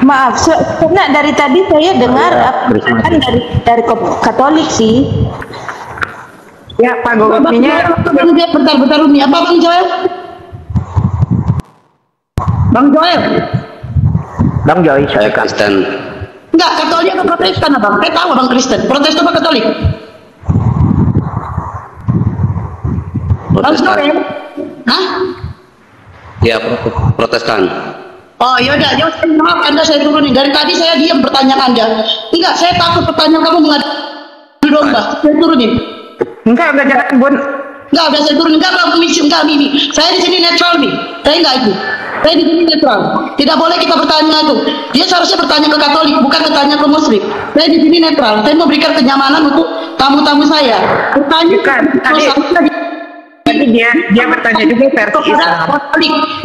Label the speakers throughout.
Speaker 1: Maaf, sebenarnya dari tadi saya dengar kan dari Katolik sih.
Speaker 2: Ya, Pak Gogominya.
Speaker 3: Bentar, Umi. Apa Bang Joel? Bang Joel?
Speaker 4: Bang Joy, saya Kristen.
Speaker 3: Enggak, Katolik atau Protestan, Abang? Saya tahu Abang Kristen. Protestan apa Katolik? Bang Joel? Hah?
Speaker 4: Ya, Protestan.
Speaker 3: Oh yaudah, maaf Anda saya turunin. Dari tadi saya diam pertanyaan Anda. Enggak, saya takut pertanyaan kamu mengadu domba. Saya turunin.
Speaker 2: Enggak jangan Bun.
Speaker 3: Enggak, udah saya turunin. Enggak, Mimi. Saya di sini netral, Mimi. Saya enggak itu. Saya di sini netral. Tidak boleh kita bertanya itu. Dia seharusnya bertanya ke Katolik, bukan bertanya ke Muslim. Saya di sini netral. Saya memberikan kenyamanan untuk tamu-tamu saya. Bertanya
Speaker 2: Tadi dia bertanya juga versi Islam.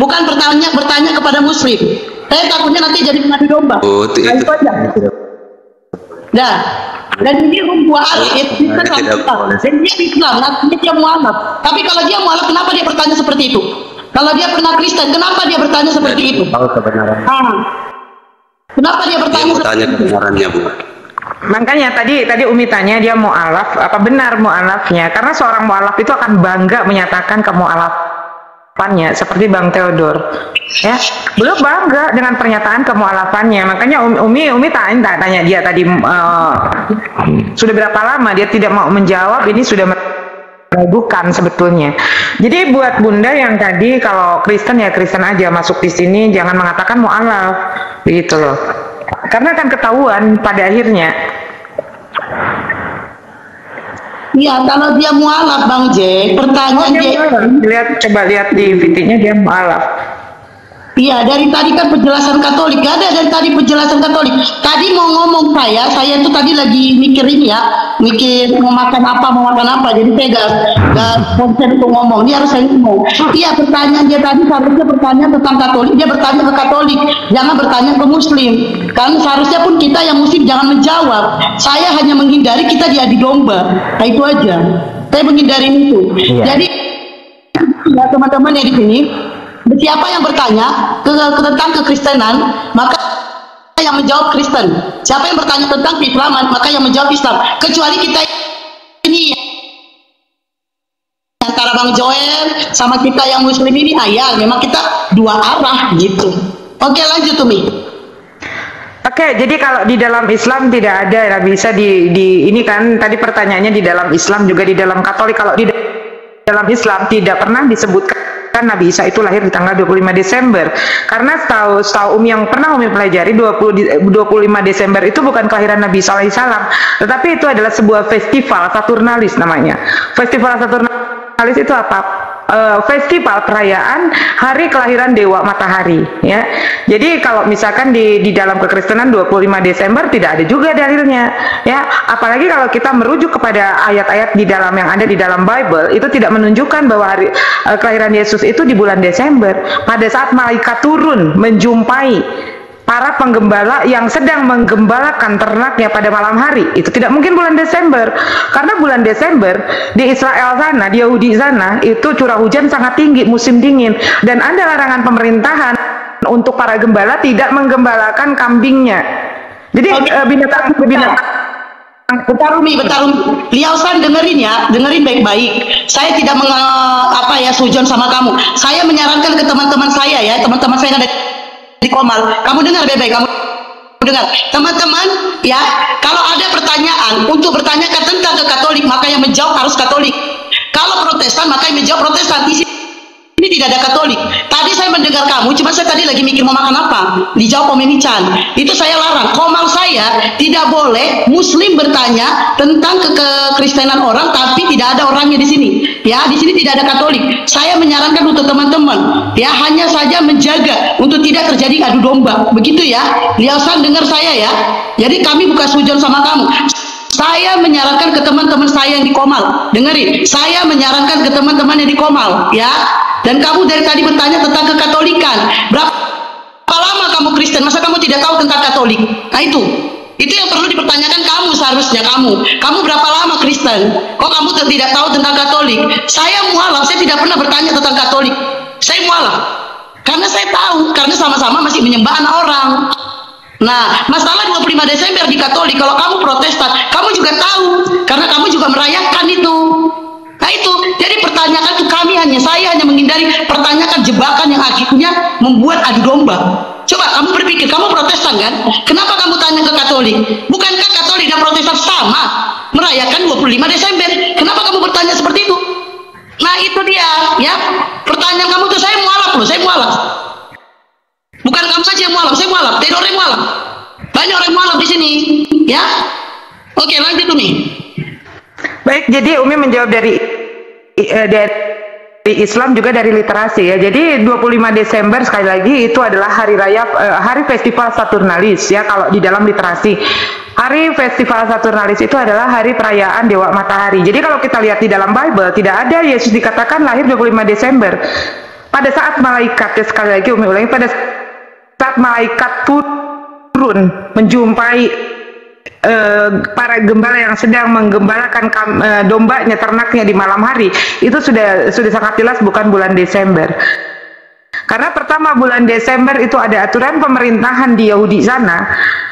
Speaker 3: Bukan bertanya kepada Muslim. Saya takutnya nanti jadi mengadu domba.
Speaker 4: Oh, itu aja.
Speaker 3: Nah, dan ini rumpuan itu kan dan dia Islam, nanti dia mualaf. Tapi kalau dia mualaf, kenapa dia bertanya seperti itu? Kalau dia pernah Kristen, kenapa dia bertanya seperti itu?
Speaker 4: Tahu kebenaran.
Speaker 3: Kenapa dia bertanya seperti itu?
Speaker 4: Kebenarannya, Bu.
Speaker 2: Makanya tadi Umi tanya dia mu'alaf, apa benar mu'alafnya? Karena seorang mu'alaf itu akan bangga menyatakan kemu'alafannya, seperti Bang Theodor. Ya, beliau bangga dengan pernyataan kemu'alafannya. Makanya Umi tanya dia tadi sudah berapa lama dia tidak mau menjawab. Ini sudah meragukan sebetulnya. Jadi buat Bunda yang tadi kalau Kristen ya Kristen aja, masuk di sini jangan mengatakan mu'alaf, begitu loh. Karena akan ketahuan pada akhirnya.
Speaker 3: Iya, kalau dia mualaf Bang J, pertanyaan
Speaker 2: coba lihat di VT-nya dia mualaf.
Speaker 3: Iya, dari tadi kan penjelasan Katolik, gak ada dari tadi penjelasan Katolik. Tadi mau ngomong saya itu tadi lagi mikir ini ya, mikir mau makan apa, jadi saya gak konsen untuk ngomong. Dia harus saya ngomong. Iya, pertanyaan dia tadi seharusnya bertanya tentang Katolik, dia bertanya ke Katolik, jangan bertanya ke Muslim. Kan seharusnya pun kita yang Muslim jangan menjawab. Saya hanya menghindari kita diadu domba, nah itu aja. Saya menghindari itu. Iya. Jadi ya teman-teman yang di sini. Siapa yang bertanya tentang kekristenan, maka yang menjawab Kristen. Siapa yang bertanya tentang keislaman, maka yang menjawab Islam. Kecuali kita ini antara Bang Joel sama kita yang Muslim ini, memang kita dua arah gitu. Oke, lanjut Umi.
Speaker 2: Oke, jadi kalau di dalam Islam tidak ada, bisa ini kan tadi pertanyaannya di dalam Islam juga di dalam Katolik. Kalau di dalam Islam tidak pernah disebutkan Nabi Isa itu lahir di tanggal 25 Desember. Karena setahu Umi yang pernah Umi pelajari 25 Desember itu bukan kelahiran Nabi Isa alaihissalam, tetapi itu adalah sebuah festival Saturnalis namanya. Festival Saturnalis itu apa? Festival perayaan hari kelahiran Dewa Matahari ya. Jadi kalau misalkan di dalam kekristenan 25 Desember tidak ada juga dalilnya ya. Apalagi kalau kita merujuk kepada ayat-ayat di dalam yang ada di dalam Bible, itu tidak menunjukkan bahwa hari kelahiran Yesus itu di bulan Desember. Pada saat malaikat turun menjumpai para penggembala yang sedang menggembalakan ternaknya pada malam hari, itu tidak mungkin bulan Desember, karena bulan Desember di Israel sana, di Yahudi sana itu curah hujan sangat tinggi, musim dingin, dan ada larangan pemerintahan untuk para gembala tidak menggembalakan kambingnya. Jadi binatang
Speaker 3: Bentar Umi. Liausan dengerin baik-baik. Saya tidak sujon sama kamu. Saya menyarankan ke teman-teman saya ya, teman-teman saya yang ada di Komal, kamu dengar baik-baik, kamu dengar teman-teman ya. Kalau ada pertanyaan untuk bertanya tentang ke Katolik, maka yang menjawab harus Katolik. Kalau Protestan, maka yang menjawab Protestan. Di sini tidak ada Katolik. Tadi saya mendengar kamu, cuma saya tadi lagi mikir mau makan apa, dijawab Om Mimi-chan. Itu saya larang. Komal saya tidak boleh Muslim bertanya tentang kekristenan orang, tapi tidak ada orangnya di sini. Ya, di sini tidak ada Katolik. Saya menyarankan untuk teman-teman, ya hanya saja menjaga untuk tidak terjadi adu domba. Begitu ya. Liasan dengar saya ya. Jadi kami bukan sujon sama kamu. Saya menyarankan ke teman-teman saya yang di Komal. Dengerin, saya menyarankan ke teman-teman yang di Komal, ya. Dan kamu dari tadi bertanya tentang kekatolikan. Berapa lama kamu Kristen? Masa kamu tidak tahu tentang Katolik? Nah itu yang perlu dipertanyakan kamu seharusnya kamu. Kamu berapa lama Kristen? Kristen. Kok kamu tidak tahu tentang Katolik? Saya mualaf, saya tidak pernah bertanya tentang Katolik. Saya mualaf. Karena saya tahu, karena sama-sama masih menyembah anak orang. Nah, masalah 25 Desember di Katolik, kalau kamu Protestan, kamu juga tahu, karena kamu juga merayakan itu. Nah itu, jadi pertanyaan itu saya hanya menghindari pertanyaan jebakan yang akhirnya membuat adu domba. Coba kamu berpikir, kamu Protestan kan? Kenapa kamu tanya ke Katolik? Bukankah Katolik dan Protestan sama merayakan 25 Desember? Kenapa kamu bertanya seperti itu? Nah itu dia, ya. Pertanyaan kamu tuh, saya mualaf loh, saya mualaf. Bukan kamu saja yang mualaf, saya mualaf. Tidak orang mualaf. Banyak orang mualaf di sini, ya. Oke, lanjut Umi.
Speaker 2: Baik, jadi Umi menjawab dari Islam juga dari literasi ya. Jadi 25 Desember sekali lagi itu adalah hari raya hari festival Saturnalis ya kalau di dalam literasi. Hari festival Saturnalis itu adalah hari perayaan Dewa Matahari. Jadi kalau kita lihat di dalam Bible tidak ada Yesus dikatakan lahir 25 Desember. Pada saat malaikat, ya sekali lagi Umi ulangi, pada saat malaikat turun menjumpai para gembala yang sedang menggembalakan dombanya, ternaknya di malam hari, itu sudah sangat jelas bukan bulan Desember. Karena pertama bulan Desember itu ada aturan pemerintahan di Yahudi sana,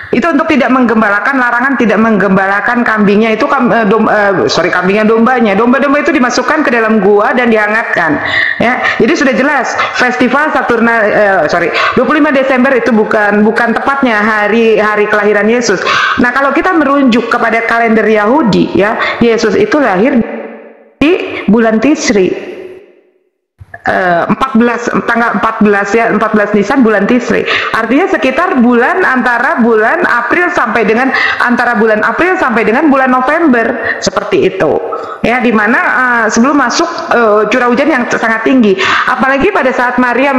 Speaker 2: itu untuk tidak menggembalakan, larangan tidak menggembalakan kambingnya, itu kambingnya, dombanya. Domba-domba itu dimasukkan ke dalam gua dan dihangatkan. Ya, jadi sudah jelas festival 25 Desember itu bukan tepatnya hari kelahiran Yesus. Nah, kalau kita merujuk kepada kalender Yahudi, ya, Yesus itu lahir di bulan Tisri. 14 Nisan bulan Tisri, artinya sekitar antara bulan April sampai dengan bulan November, seperti itu ya, dimana sebelum masuk curah hujan yang sangat tinggi, apalagi pada saat Maria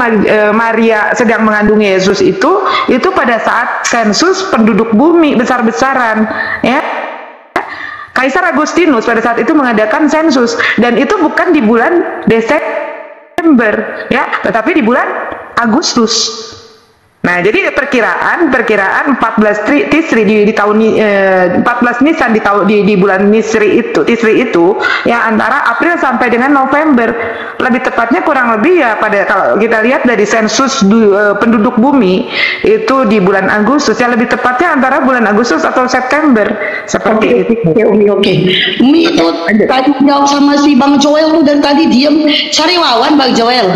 Speaker 2: sedang mengandung Yesus itu pada saat sensus penduduk bumi besar-besaran ya. Kaisar Agustinus pada saat itu mengadakan sensus, dan itu bukan di bulan Desember ya, tetapi di bulan Agustus. Nah, jadi perkiraan 14 Tisri di tahun 14 Nisan di bulan Tisri itu ya antara April sampai dengan November. Lebih tepatnya kurang lebih ya kalau kita lihat dari sensus penduduk bumi itu di bulan Agustus, ya lebih tepatnya antara bulan Agustus atau September, seperti itu.
Speaker 3: Oke. Umi itu tadi jawab sama si Bang Joel tuh, dan tadi diem cari lawan Bang Joel.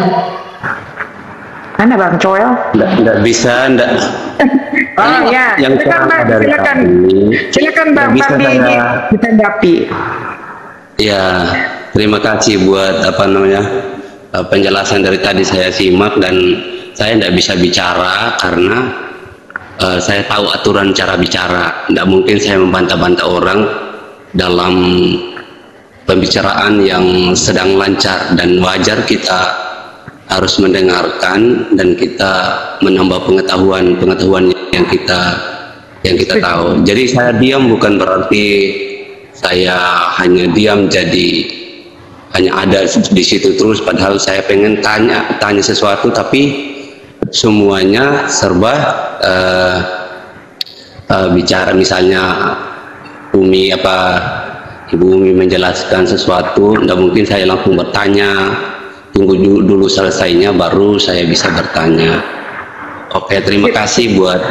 Speaker 2: Mana Bang Joel?
Speaker 4: Enggak bisa, enggak.
Speaker 2: Oh ya, silakan Bang ditanggapi.
Speaker 4: Ya, terima kasih buat penjelasan dari tadi saya simak, dan saya tidak bisa bicara karena saya tahu aturan cara bicara. Tidak mungkin saya membantah-bantah orang dalam pembicaraan yang sedang lancar, dan wajar kita harus mendengarkan dan kita menambah pengetahuan yang kita tahu. Jadi saya diam bukan berarti saya hanya diam, jadi hanya ada di situ terus, padahal saya pengen tanya sesuatu, tapi semuanya serba bicara. Misalnya Ibu Umi menjelaskan sesuatu, tidak mungkin saya langsung bertanya, tunggu dulu selesainya baru saya bisa bertanya. Oke, terima kasih buat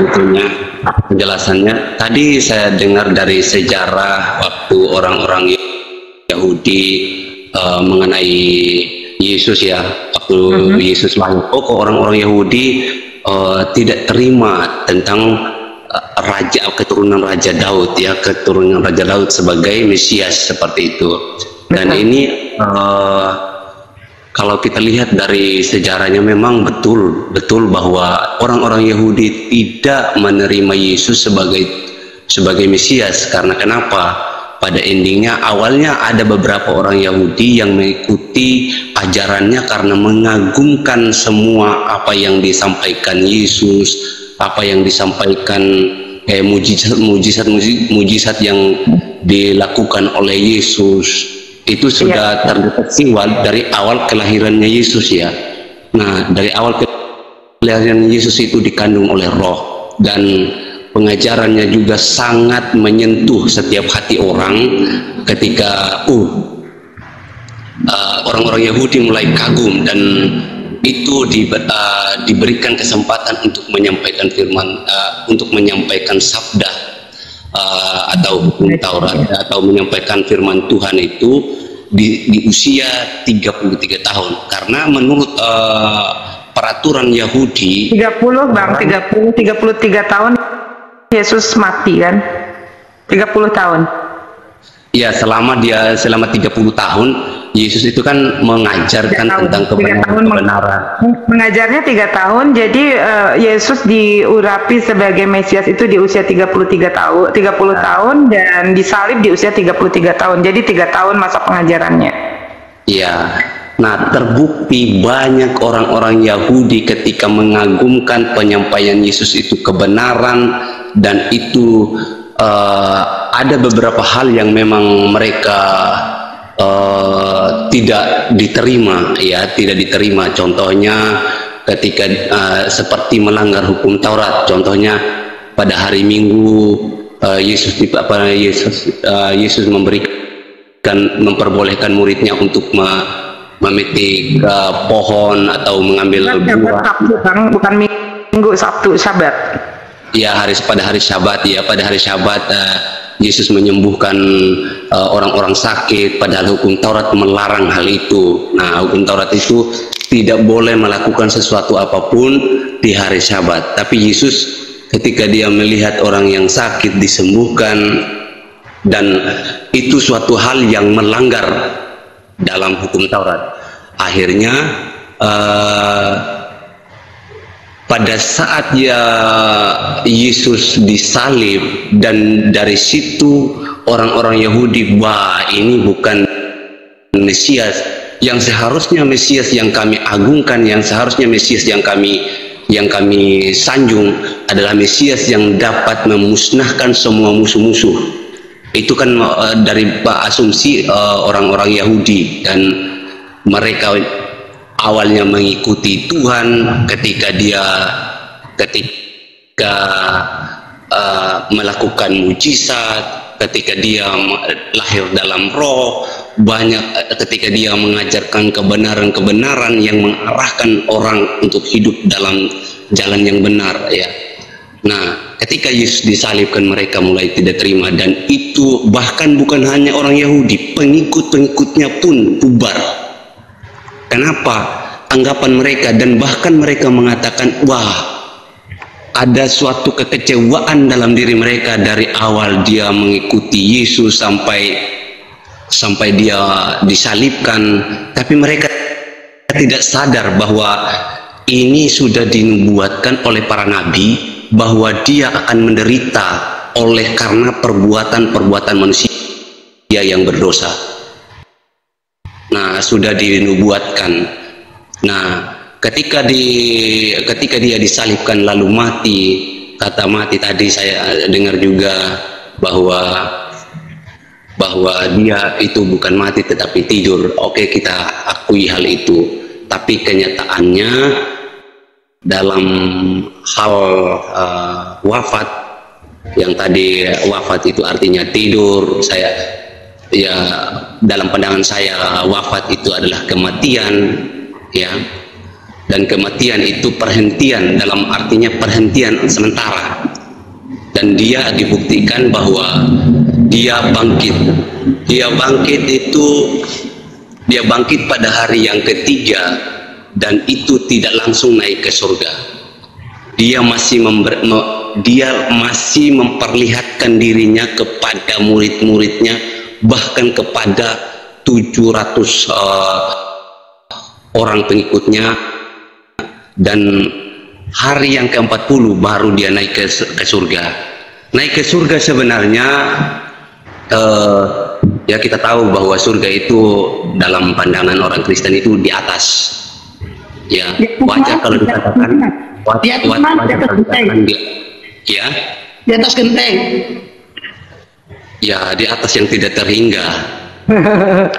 Speaker 4: penjelasannya. Tadi saya dengar dari sejarah waktu orang-orang Yahudi mengenai Yesus ya, waktu Yesus lahir. Kok orang-orang Yahudi tidak terima tentang keturunan Raja Daud ya, keturunan Raja Daud sebagai Mesias seperti itu. Dan ini kalau kita lihat dari sejarahnya memang betul bahwa orang-orang Yahudi tidak menerima Yesus sebagai Mesias. Karena kenapa? Pada endingnya awalnya ada beberapa orang Yahudi yang mengikuti ajarannya karena mengagumkan semua apa yang disampaikan Yesus, apa yang disampaikan mujizat yang dilakukan oleh Yesus. Itu sudah terdeteksi dari awal kelahirannya Yesus ya. Nah, dari awal kelahiran Yesus itu dikandung oleh Roh, dan pengajarannya juga sangat menyentuh setiap hati orang ketika orang-orang Yahudi mulai kagum dan itu diberikan kesempatan untuk menyampaikan firman, untuk menyampaikan sabda atau hukum Taurat atau menyampaikan firman Tuhan itu di usia 33 tahun, karena menurut peraturan Yahudi
Speaker 2: 33 tahun Yesus mati kan, 30 tahun.
Speaker 4: Ya, selama 30 tahun Yesus itu kan mengajarkan tentang kebenaran.
Speaker 2: Mengajarnya 3 tahun, jadi Yesus diurapi sebagai Mesias itu di usia 30 tahun dan disalib di usia 33 tahun. Jadi 3 tahun masa pengajarannya. Iya. Nah, terbukti banyak orang-orang Yahudi ketika mengagumkan penyampaian Yesus itu kebenaran, dan itu ada beberapa hal yang memang mereka tidak diterima, tidak diterima. Contohnya ketika seperti melanggar hukum Taurat. Contohnya pada hari Minggu Yesus memperbolehkan muridnya untuk memetik pohon atau mengambil buah. Bukan Minggu, Sabtu, Sabat. Ya, pada hari Sabat Yesus menyembuhkan orang-orang sakit, padahal hukum Taurat melarang hal itu. Nah, hukum Taurat itu tidak boleh melakukan sesuatu apapun di hari Sabat. Tapi Yesus ketika dia melihat orang yang sakit disembuhkan, dan itu suatu hal yang melanggar dalam hukum Taurat, akhirnya pada saat Yesus disalib, dan dari situ orang-orang Yahudi, wah, ini bukan Mesias yang seharusnya Mesias yang kami agungkan, yang seharusnya Mesias yang kami sanjung adalah Mesias yang dapat memusnahkan semua musuh-musuh. Itu kan dari asumsi orang-orang Yahudi, dan mereka awalnya mengikuti Tuhan ketika melakukan mujizat, ketika dia lahir dalam roh, ketika dia mengajarkan kebenaran-kebenaran yang mengarahkan orang untuk hidup dalam jalan yang benar, ya. Nah, ketika Yesus disalibkan, mereka mulai tidak terima, dan itu bahkan bukan hanya orang Yahudi, pengikut-pengikutnya pun bubar. Kenapa? Anggapan mereka, dan bahkan mereka mengatakan, wah, ada suatu kekecewaan dalam diri mereka dari awal dia mengikuti Yesus sampai dia disalibkan, tapi mereka tidak sadar bahwa ini sudah dinubuatkan oleh para nabi bahwa dia akan menderita karena perbuatan manusia yang berdosa. Nah, sudah dinubuatkan. Nah, ketika dia disalibkan lalu mati, kata mati tadi saya dengar juga bahwa dia itu bukan mati tetapi tidur. Oke, kita akui hal itu. Tapi kenyataannya dalam hal wafat, yang tadi wafat itu artinya tidur, dalam pandangan saya wafat itu adalah kematian, ya. Dan kematian itu perhentian, dalam artinya perhentian sementara. Dan dia dibuktikan bahwa dia bangkit. Dia bangkit pada hari yang ketiga, dan itu tidak langsung naik ke surga. Dia masih memperlihatkan dirinya kepada murid-muridnya, bahkan kepada 700 orang pengikutnya, dan hari yang ke-40 baru dia naik ke surga. Naik ke surga sebenarnya, ya, kita tahu bahwa surga itu dalam pandangan orang Kristen itu di atas, ya. Wajar kalau dikatakan ya,
Speaker 3: di atas genteng,
Speaker 4: ya, di atas yang tidak terhingga.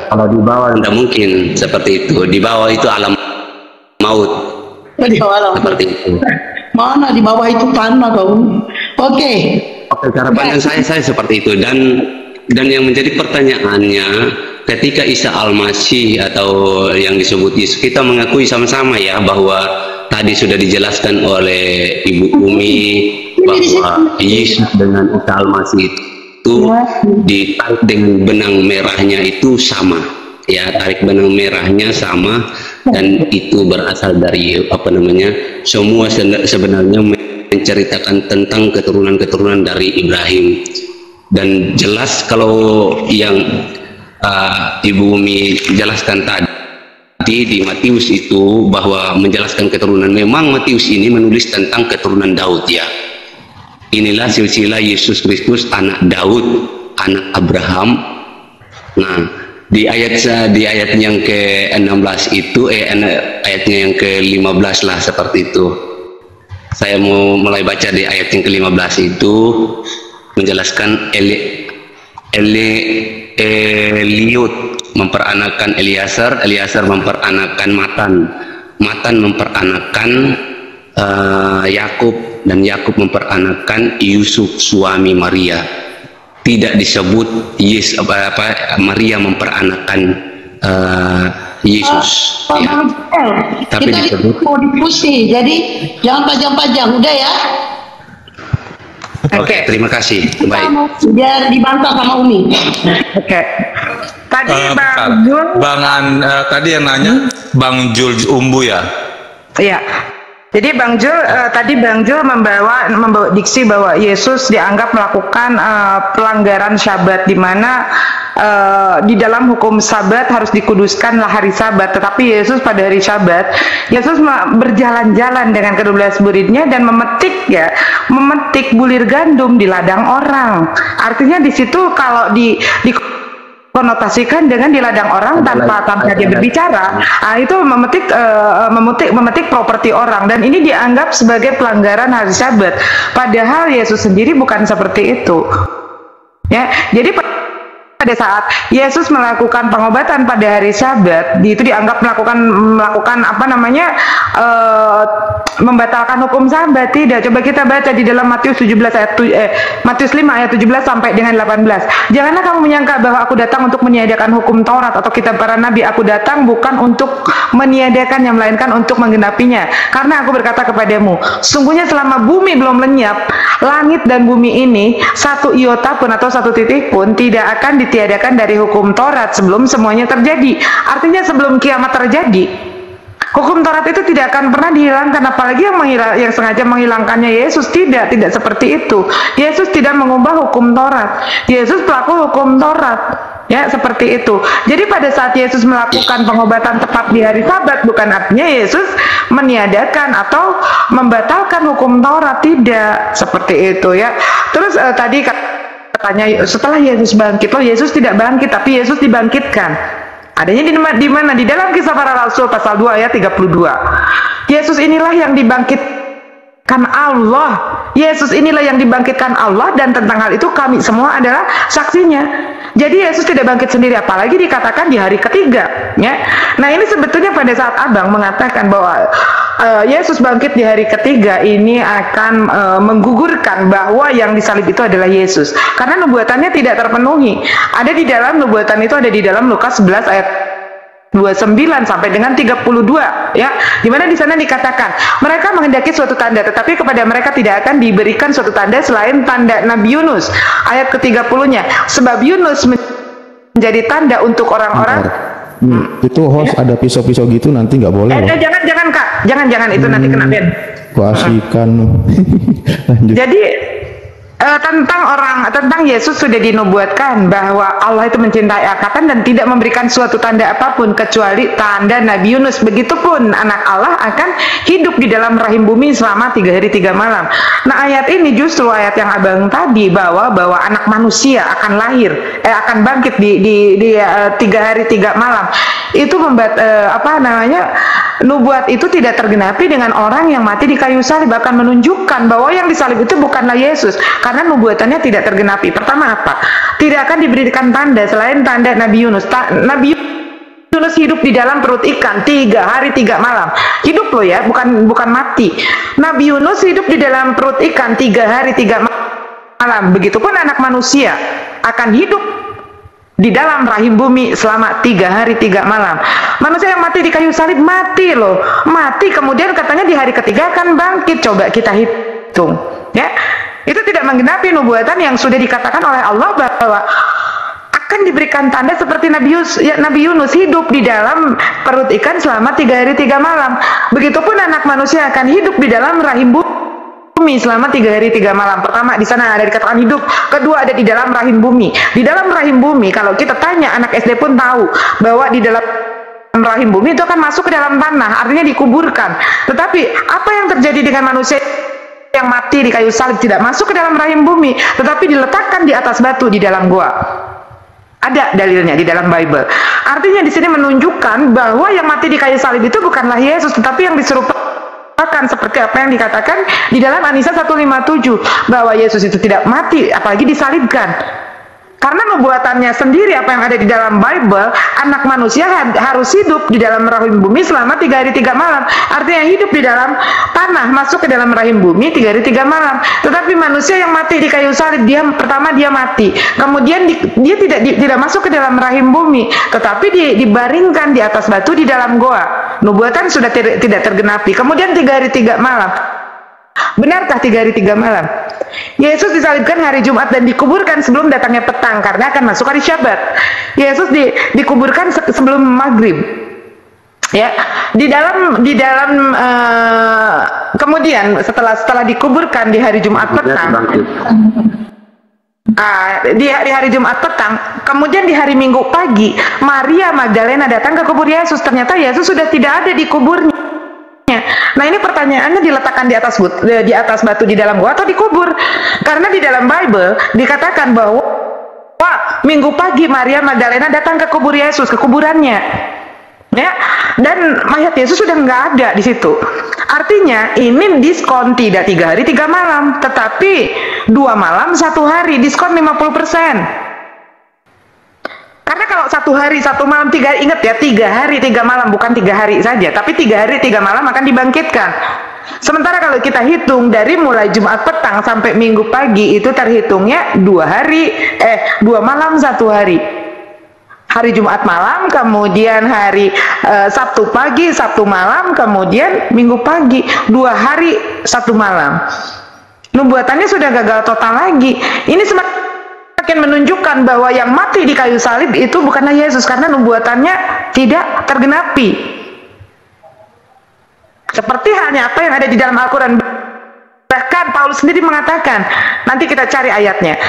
Speaker 4: Kalau di bawah tidak mungkin seperti itu. Di bawah itu alam maut.
Speaker 3: Di bawah
Speaker 4: seperti itu.
Speaker 3: Mana di bawah itu tanah, kau. Oke.
Speaker 4: Oke, cara pandang saya seperti itu, dan yang menjadi pertanyaannya, ketika Isa Al-Masih atau yang disebut Yesus, kita mengakui sama-sama ya bahwa tadi sudah dijelaskan oleh Ibu Umi bahwa Yesus dengan Isa Al-Masih itu ditarik dengan benang merahnya itu sama, ya, tarik benang merahnya sama, dan itu berasal dari apa namanya, semua sebenarnya menceritakan tentang keturunan-keturunan dari Ibrahim. Dan jelas kalau yang Ibu Umi jelaskan tadi di Matius itu bahwa menjelaskan keturunan, memang Matius ini menulis tentang keturunan Daud ya. Inilah silsilah Yesus Kristus, anak Daud, anak Abraham. Nah, di ayat yang ke-16 itu ayatnya yang ke-15 lah seperti itu. Saya mau mulai baca di ayat yang ke-15 itu menjelaskan Eliud memperanakan Eliasar, Eliasar memperanakan Matan memperanakan Yakub, dan Yakub memperanakan Yusuf suami Maria. Tidak disebut Maria memperanakan Yesus, ya. Tapi
Speaker 3: kita
Speaker 4: disebut
Speaker 3: mau diskusi, jadi jangan panjang-panjang, udah ya.
Speaker 4: Oke, terima kasih. Baik.
Speaker 3: Biar dibantah sama Umi.
Speaker 2: Oke. Tadi Bang
Speaker 5: bentar.
Speaker 2: Jul,
Speaker 5: Tadi yang nanya Bang Jul Umbu ya?
Speaker 2: iya. Jadi Bang Jul, tadi Bang Jul membawa diksi bahwa Yesus dianggap melakukan pelanggaran Syabat, di mana di dalam hukum Sabat harus dikuduskanlah hari Sabat, tetapi Yesus pada hari Sabat, Yesus berjalan-jalan dengan ke-12 muridnya dan memetik bulir gandum di ladang orang. Artinya di situ kalau konotasikan dengan di ladang orang tanpa dia berbicara, itu memetik properti orang, dan ini dianggap sebagai pelanggaran hari Sabat. Padahal Yesus sendiri bukan seperti itu. Ya, jadi pada saat Yesus melakukan pengobatan pada hari Sabat, itu dianggap melakukan apa namanya, membatalkan hukum Sabat. Tidak. Coba kita baca di dalam Matius 5 ayat 17 sampai dengan 18. Janganlah kamu menyangka bahwa aku datang untuk meniadakan hukum Taurat atau kitab para nabi. Aku datang bukan untuk meniadakannya, melainkan untuk menggenapinya. Karena aku berkata kepadamu, sungguhnya selama bumi belum lenyap, langit dan bumi ini, satu iota pun atau satu titik pun tidak akan ditiadakan dari hukum Taurat sebelum semuanya terjadi. Artinya sebelum kiamat terjadi, hukum Taurat itu tidak akan pernah dihilangkan, apalagi yang sengaja menghilangkannya Yesus. Tidak seperti itu. Yesus tidak mengubah hukum Taurat. Yesus pelaku hukum Taurat. Ya, seperti itu. Jadi pada saat Yesus melakukan pengobatan tepat di hari Sabat, bukan artinya Yesus meniadakan atau membatalkan hukum Taurat. Tidak seperti itu ya. Terus tadi katanya setelah Yesus bangkit, Yesus tidak bangkit, tapi Yesus dibangkitkan. Adanya di mana? Di dalam Kisah Para Rasul pasal 2 ayat 32. Yesus inilah yang dibangkitkan Allah. Yesus inilah yang dibangkitkan Allah, dan tentang hal itu kami semua adalah saksinya. Jadi Yesus tidak bangkit sendiri, apalagi dikatakan di hari ketiga. Ya. Nah, ini sebetulnya pada saat Abang mengatakan bahwa Yesus bangkit di hari ketiga, ini akan menggugurkan bahwa yang disalib itu adalah Yesus, karena nubuatannya tidak terpenuhi. Ada di dalam nubuatan itu, ada di dalam Lukas 11 ayat 29 sampai dengan 32 ya, dimana di sana dikatakan mereka menghendaki suatu tanda, tetapi kepada mereka tidak akan diberikan suatu tanda selain tanda Nabi Yunus. Ayat ke-30-nya, sebab Yunus menjadi tanda untuk orang-orang.
Speaker 6: Itu host ya? Ada pisau-pisau gitu nanti nggak boleh.
Speaker 2: Jangan Kak, jangan itu nanti kena ban.
Speaker 6: Keasikan.
Speaker 2: Jadi tentang Yesus sudah dinubuatkan bahwa Allah itu mencintai angkatan dan tidak memberikan suatu tanda apapun kecuali tanda Nabi Yunus. Begitupun anak Allah akan hidup di dalam rahim bumi selama 3 hari 3 malam. Nah, ayat ini justru ayat yang Abang tadi bahwa anak manusia akan lahir, akan bangkit di 3 hari 3 malam. Itu membuat nubuat itu tidak tergenapi dengan orang yang mati di kayu salib, akan menunjukkan bahwa yang disalib itu bukanlah Yesus, karena nubuatannya tidak tergenapi. Pertama apa? Tidak akan diberikan tanda selain tanda Nabi Yunus. Nabi Yunus hidup di dalam perut ikan 3 hari 3 malam. Hidup loh ya, bukan mati. Nabi Yunus hidup di dalam perut ikan 3 hari 3 malam. Begitupun anak manusia akan hidup di dalam rahim bumi selama 3 hari 3 malam. Manusia yang mati di kayu salib mati loh, mati, kemudian katanya di hari ketiga akan bangkit. Coba kita hitung ya, itu tidak menggenapi nubuatan yang sudah dikatakan oleh Allah bahwa akan diberikan tanda seperti Nabi Yunus hidup di dalam perut ikan selama 3 hari 3 malam. Begitupun anak manusia akan hidup di dalam rahim bumi selama 3 hari 3 malam. Pertama di sana ada dikatakan hidup, kedua ada di dalam rahim bumi. Di dalam rahim bumi, kalau kita tanya anak SD pun tahu bahwa di dalam rahim bumi itu akan masuk ke dalam tanah, artinya dikuburkan. Tetapi apa yang terjadi dengan manusia yang mati di kayu salib? Tidak masuk ke dalam rahim bumi, tetapi diletakkan di atas batu di dalam gua. Ada dalilnya di dalam Bible. Artinya di sini menunjukkan bahwa yang mati di kayu salib itu bukanlah Yesus, tetapi yang diserupakan seperti apa yang dikatakan di dalam An-Nisa 157 bahwa Yesus itu tidak mati apalagi disalibkan. Karena nubuatannya sendiri apa yang ada di dalam Bible, anak manusia harus hidup di dalam rahim bumi selama 3 hari 3 malam. Artinya hidup di dalam tanah, masuk ke dalam rahim bumi 3 hari 3 malam. Tetapi manusia yang mati di kayu salib, pertama dia mati, kemudian dia tidak masuk ke dalam rahim bumi, tetapi dibaringkan di atas batu di dalam goa. Nubuatan sudah tidak tergenapi. Kemudian 3 hari 3 malam. Benarkah 3 hari 3 malam? Yesus disalibkan hari Jumat dan dikuburkan sebelum datangnya petang karena akan masuk hari Syabat. Yesus dikuburkan sebelum maghrib. Ya, di dalam kemudian setelah dikuburkan di hari Jumat petang. Di hari Jumat petang, kemudian di hari Minggu pagi, Maria Magdalena datang ke kubur Yesus. Ternyata Yesus sudah tidak ada di kuburnya. Nah, ini pertanyaannya diletakkan di atas batu di dalam gua atau dikubur? Karena di dalam Bible dikatakan bahwa Minggu pagi Maria Magdalena datang ke kubur Yesus, ke kuburannya, ya, dan mayat Yesus sudah nggak ada di situ. Artinya ini diskon tidak 3 hari 3 malam, tetapi 2 malam 1 hari, diskon 50%. Karena kalau 1 hari 1 malam 3 hari, ingat ya, 3 hari 3 malam, bukan 3 hari saja, tapi 3 hari 3 malam akan dibangkitkan. Sementara kalau kita hitung dari mulai Jumat petang sampai Minggu pagi, itu terhitungnya 2 malam 1 hari. Hari Jumat malam, kemudian hari Sabtu pagi, Sabtu malam, kemudian Minggu pagi, 2 hari 1 malam. Nubuatannya sudah gagal total lagi. Ini semakin menunjukkan bahwa yang mati di kayu salib itu bukanlah Yesus, karena nubuatannya tidak tergenapi. Seperti halnya apa yang ada di dalam Al-Quran. Bahkan Paulus sendiri mengatakan, nanti kita cari ayatnya,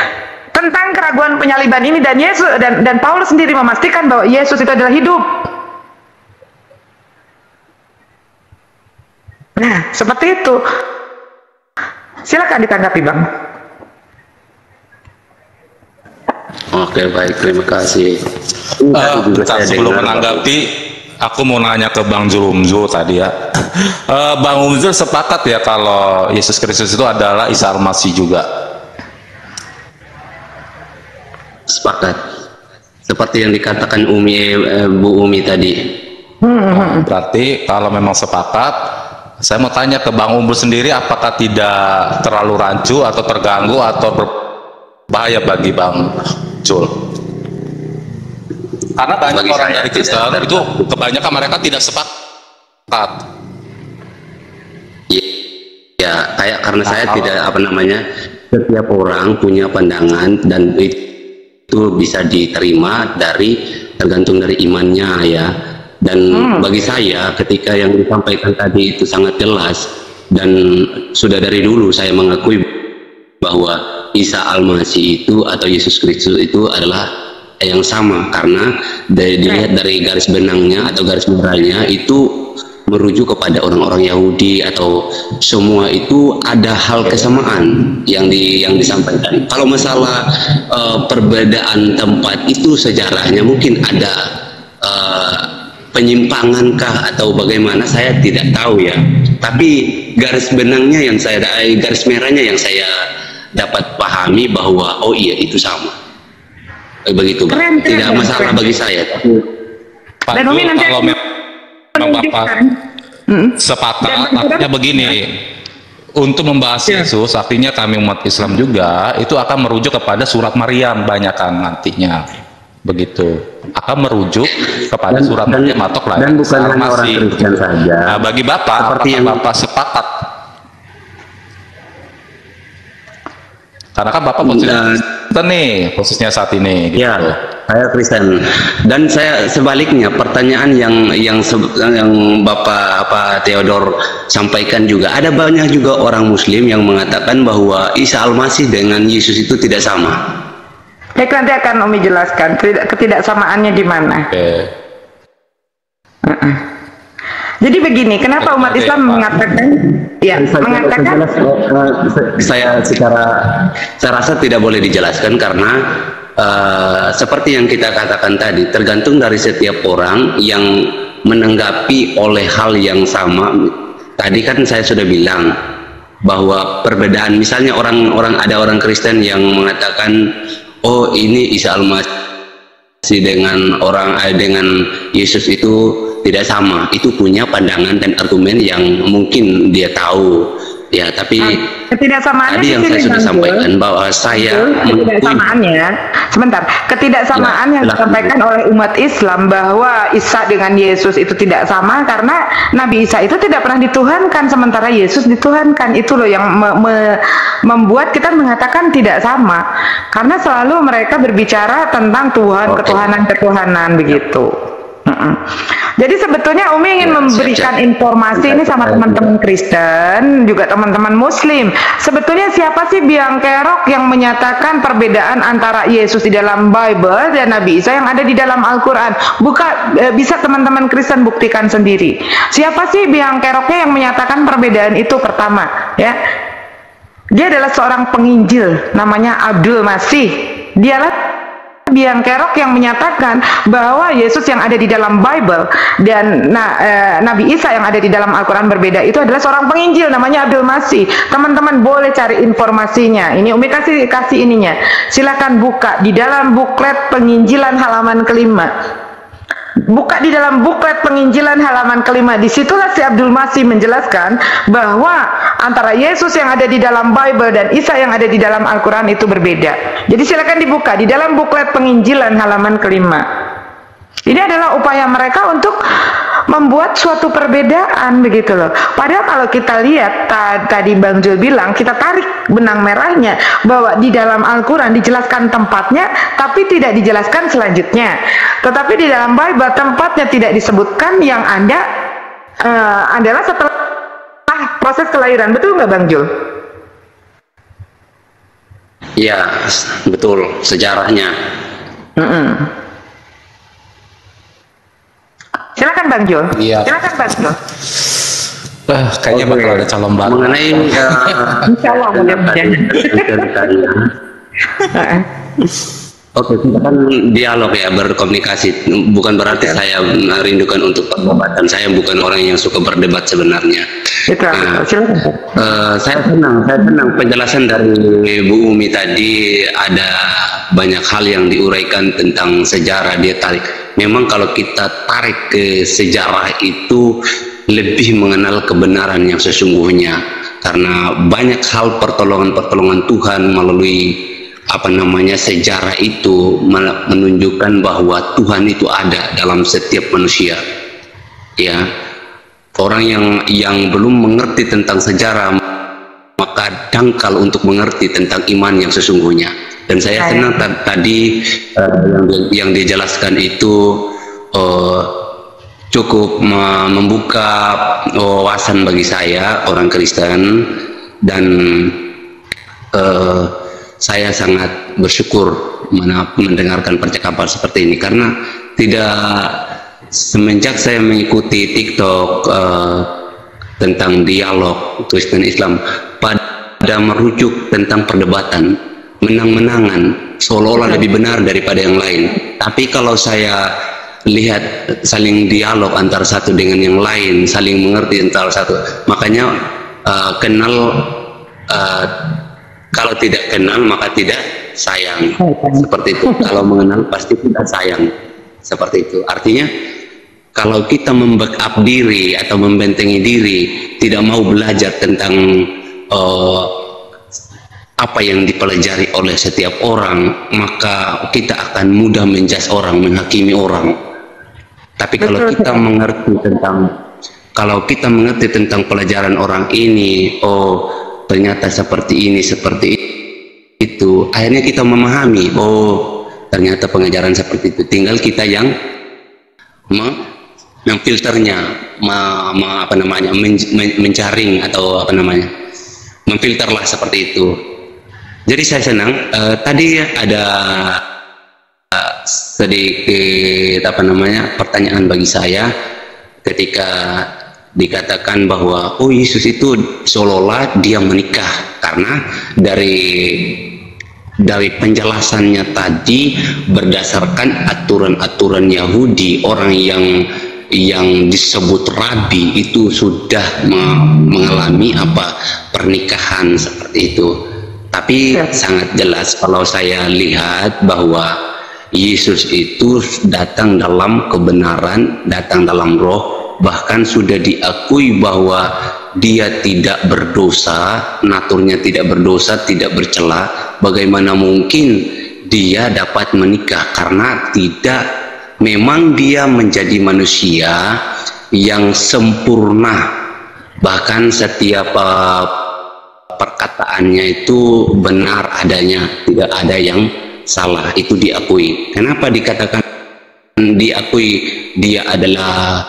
Speaker 2: tentang keraguan penyaliban ini, dan Yesus dan Paulus sendiri memastikan bahwa Yesus itu adalah hidup. Nah, seperti itu. Silakan ditanggapi, Bang.
Speaker 4: Oke, baik, terima kasih.
Speaker 5: Sebelum menanggapi, aku mau nanya ke Bang Zulumzul tadi ya. Bang Zulumzul sepakat ya kalau Yesus Kristus itu adalah Isa Al-Masih juga?
Speaker 4: Sepakat. Seperti yang dikatakan Bu Umi tadi.
Speaker 5: Berarti kalau memang sepakat, saya mau tanya ke Bang Umbul sendiri, apakah tidak terlalu rancu atau terganggu atau berbahaya bagi Bang Jul? Karena banyak bagi orang dari Kristen itu kebanyakan mereka tidak sepakat.
Speaker 4: Ya, kayak karena saya tidak setiap orang punya pandangan dan itu bisa diterima tergantung dari imannya ya. Dan bagi saya ketika yang disampaikan tadi itu sangat jelas, dan sudah dari dulu saya mengakui bahwa Isa Al-Masih itu atau Yesus Kristus itu adalah yang sama, karena dilihat dari garis benangnya atau garis merahnya itu merujuk kepada orang-orang Yahudi, atau semua itu ada hal kesamaan yang disampaikan. Kalau masalah perbedaan tempat itu sejarahnya mungkin ada penyimpangankah atau bagaimana, saya tidak tahu ya. Tapi garis benangnya garis merahnya yang saya dapat pahami bahwa oh iya itu sama. Begitu, Bang. Tidak masalah bagi saya.
Speaker 2: Dan Umi nanti
Speaker 5: kalau memang Bapak sepakat, artinya begini, untuk membahas Yesus, artinya kami umat Islam juga itu akan merujuk kepada surat Maryam banyakan nantinya, begitu, akan merujuk kepada surat Maryam atau
Speaker 4: dan bukan hanya orang Kristen saja.
Speaker 5: Nah, bagi Bapak,
Speaker 4: seperti
Speaker 5: apakah Bapak sepakat? Karena kan Bapak Kristen nih, khususnya saat ini. Gitu.
Speaker 4: Ya, saya Kristen. Dan saya sebaliknya, pertanyaan yang Bapak Theodor sampaikan juga, ada banyak juga orang Muslim yang mengatakan bahwa Isa Al-Masih dengan Yesus itu tidak sama.
Speaker 2: Baik, nanti akan Umi jelaskan ketidaksamaannya di mana.
Speaker 5: Oke.
Speaker 2: Jadi begini, kenapa umat Islam mengatakan,
Speaker 4: saya rasa tidak boleh dijelaskan karena seperti yang kita katakan tadi, tergantung dari setiap orang yang menanggapi oleh hal yang sama. Tadi kan saya sudah bilang bahwa perbedaan, misalnya ada orang Kristen yang mengatakan, oh ini Isa Al-Masih dengan Yesus itu tidak sama, itu punya pandangan dan argumen yang mungkin dia tahu ya, tapi
Speaker 2: ketidaksamaannya
Speaker 4: tadi yang saya sudah sampaikan bahwa saya
Speaker 2: ketidaksamaan yang disampaikan oleh umat Islam bahwa Isa dengan Yesus itu tidak sama karena Nabi Isa itu tidak pernah dituhankan sementara Yesus dituhankan. Itu loh yang membuat kita mengatakan tidak sama, karena selalu mereka berbicara tentang Tuhan, ketuhanan begitu. Jadi sebetulnya Umi ingin memberikan informasi ini sama teman-teman Kristen, juga teman-teman Muslim. Sebetulnya siapa sih biang kerok yang menyatakan perbedaan antara Yesus di dalam Bible dan Nabi Isa yang ada di dalam Al-Quran? Bisa teman-teman Kristen buktikan sendiri. Siapa sih biang keroknya yang menyatakan perbedaan itu? Pertama, ya, dia adalah seorang penginjil, namanya Abdul Masih. Dialah biang kerok yang menyatakan bahwa Yesus yang ada di dalam Bible dan Nabi Isa yang ada di dalam Al-Quran berbeda. Itu adalah seorang penginjil namanya Abdul Masih. Teman-teman boleh cari informasinya. Ini Umi kasih ininya. Silakan buka di dalam buklet penginjilan halaman kelima. Buka di dalam buklet penginjilan halaman kelima. Disitulah si Abdul Masih menjelaskan bahwa antara Yesus yang ada di dalam Bible dan Isa yang ada di dalam Al-Quran itu berbeda. Jadi silakan dibuka di dalam buklet penginjilan halaman kelima. Ini adalah upaya mereka untuk membuat suatu perbedaan, begitu loh. Padahal kalau kita lihat tadi Bang Jul bilang, kita tarik benang merahnya bahwa di dalam Al-Quran dijelaskan tempatnya, tapi tidak dijelaskan selanjutnya. Tetapi di dalam Bible tempatnya tidak disebutkan, yang ada adalah setelah proses kelahiran. Betul nggak Bang Jul?
Speaker 4: Iya, betul, sejarahnya.
Speaker 2: Silakan Bang Jul.
Speaker 5: Iya.
Speaker 2: Silakan Bang Jul.
Speaker 5: Kayaknya bakal ada calon baru.
Speaker 4: Mengenai
Speaker 2: Insyaallah mudah-mudahan.
Speaker 4: Oke, kita kan dialog ya, berkomunikasi. Bukan berarti saya merindukan untuk perdebatan. Saya bukan orang yang suka berdebat sebenarnya. Saya senang penjelasan dari Bu Umi tadi. Ada banyak hal yang diuraikan tentang sejarah, dia tarik. Memang kalau kita tarik ke sejarah itu lebih mengenal kebenaran yang sesungguhnya, karena banyak hal pertolongan Tuhan melalui sejarah itu menunjukkan bahwa Tuhan itu ada dalam setiap manusia. Ya, orang yang belum mengerti tentang sejarah maka dangkal untuk mengerti tentang iman yang sesungguhnya. Dan saya senang tadi yang dijelaskan itu cukup membuka wawasan bagi saya, orang Kristen, dan saya sangat bersyukur mendengarkan percakapan seperti ini, karena tidak semenjak saya mengikuti TikTok tentang dialog Kristen Islam pada merujuk tentang perdebatan, menang-menangan, seolah-olah lebih benar daripada yang lain. Tapi kalau saya lihat saling dialog antara satu dengan yang lain, saling mengerti antara satu, makanya kalau tidak kenal maka tidak sayang, seperti itu. Kalau mengenal pasti tidak sayang, seperti itu. Artinya kalau kita membackup diri atau membentengi diri, tidak mau belajar tentang apa yang dipelajari oleh setiap orang, maka kita akan mudah menjudge orang, menghakimi orang. Tapi kalau kita mengerti tentang pelajaran orang ini, oh ternyata seperti ini, seperti itu, akhirnya kita memahami, oh ternyata pengajaran seperti itu. Tinggal kita yang memfilternya, menjaring atau memfilterlah seperti itu. Jadi saya senang tadi ada sedikit pertanyaan bagi saya ketika dikatakan bahwa oh Yesus itu seolah-olah dia menikah, karena dari penjelasannya tadi berdasarkan aturan-aturan Yahudi, orang yang disebut rabi itu sudah mengalami pernikahan seperti itu. Tapi sangat jelas kalau saya lihat bahwa Yesus itu datang dalam kebenaran, datang dalam roh, bahkan sudah diakui bahwa dia tidak berdosa, naturnya tidak berdosa, tidak bercela. Bagaimana mungkin dia dapat menikah? Karena memang dia menjadi manusia yang sempurna, bahkan setiap perkataannya itu benar adanya, tidak ada yang salah, itu diakui. Kenapa dikatakan diakui dia adalah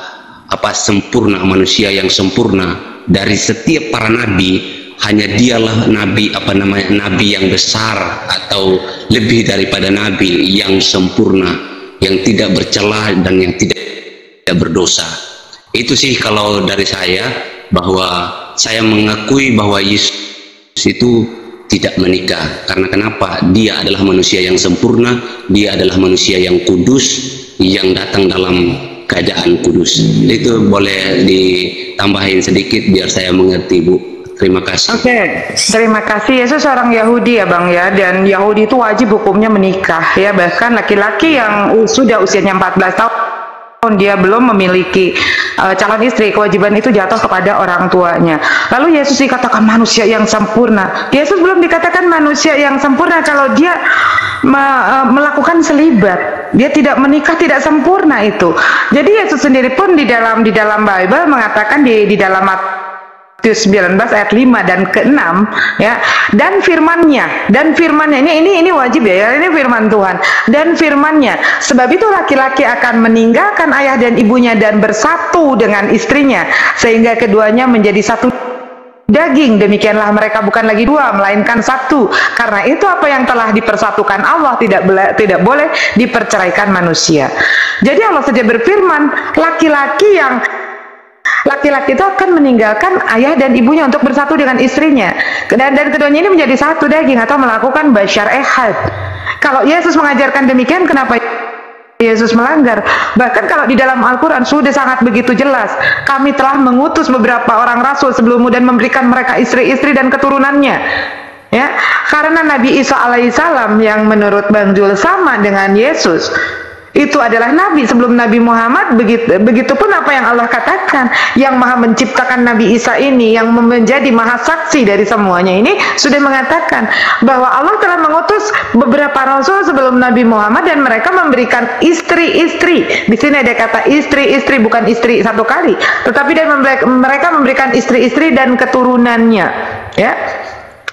Speaker 4: sempurna, manusia yang sempurna? Dari setiap para nabi, hanya dialah nabi nabi yang besar atau lebih daripada nabi yang sempurna, yang tidak bercela dan yang tidak berdosa. Itu sih kalau dari saya, bahwa saya mengakui bahwa Yesus itu tidak menikah. Karena kenapa? Dia adalah manusia yang sempurna, dia adalah manusia yang kudus, yang datang dalam keadaan kudus. Itu boleh ditambahin sedikit biar saya mengerti, Bu. Terima kasih.
Speaker 2: Oke, terima kasih. Yesus orang Yahudi ya Bang ya, dan Yahudi itu wajib hukumnya menikah ya, bahkan laki-laki yang sudah usianya 14 tahun dia belum memiliki calon istri, kewajiban itu jatuh kepada orang tuanya. Lalu Yesus dikatakan manusia yang sempurna. Yesus belum dikatakan manusia yang sempurna kalau dia melakukan selibat. Dia tidak menikah, tidak sempurna itu. Jadi Yesus sendiri pun di dalam Bible mengatakan di dalam Matius 19 ayat 5 dan ke-6 ya, dan firman-Nya ini wajib ya, ini firman Tuhan. Dan firman-Nya, sebab itu laki-laki akan meninggalkan ayah dan ibunya dan bersatu dengan istrinya sehingga keduanya menjadi satu daging. Demikianlah mereka bukan lagi dua melainkan satu. Karena itu apa yang telah dipersatukan Allah tidak boleh diperceraikan manusia. Jadi Allah saja berfirman, laki-laki itu akan meninggalkan ayah dan ibunya untuk bersatu dengan istrinya, dan keduanya ini menjadi satu daging atau melakukan basyar ehad. Kalau Yesus mengajarkan demikian, kenapa Yesus melanggar? Bahkan kalau di dalam Al-Quran sudah sangat begitu jelas, kami telah mengutus beberapa orang rasul sebelummu dan memberikan mereka istri-istri dan keturunannya ya, karena Nabi Isa alaihissalam yang menurut Bang Jul sama dengan Yesus itu adalah nabi sebelum Nabi Muhammad. Begitupun apa yang Allah katakan, yang maha menciptakan Nabi Isa ini, yang menjadi maha saksi dari semuanya ini, sudah mengatakan bahwa Allah telah mengutus beberapa rasul sebelum Nabi Muhammad dan mereka memberikan istri-istri. Di sini ada kata istri-istri, bukan istri satu kali, tetapi mereka memberikan istri-istri dan keturunannya ya,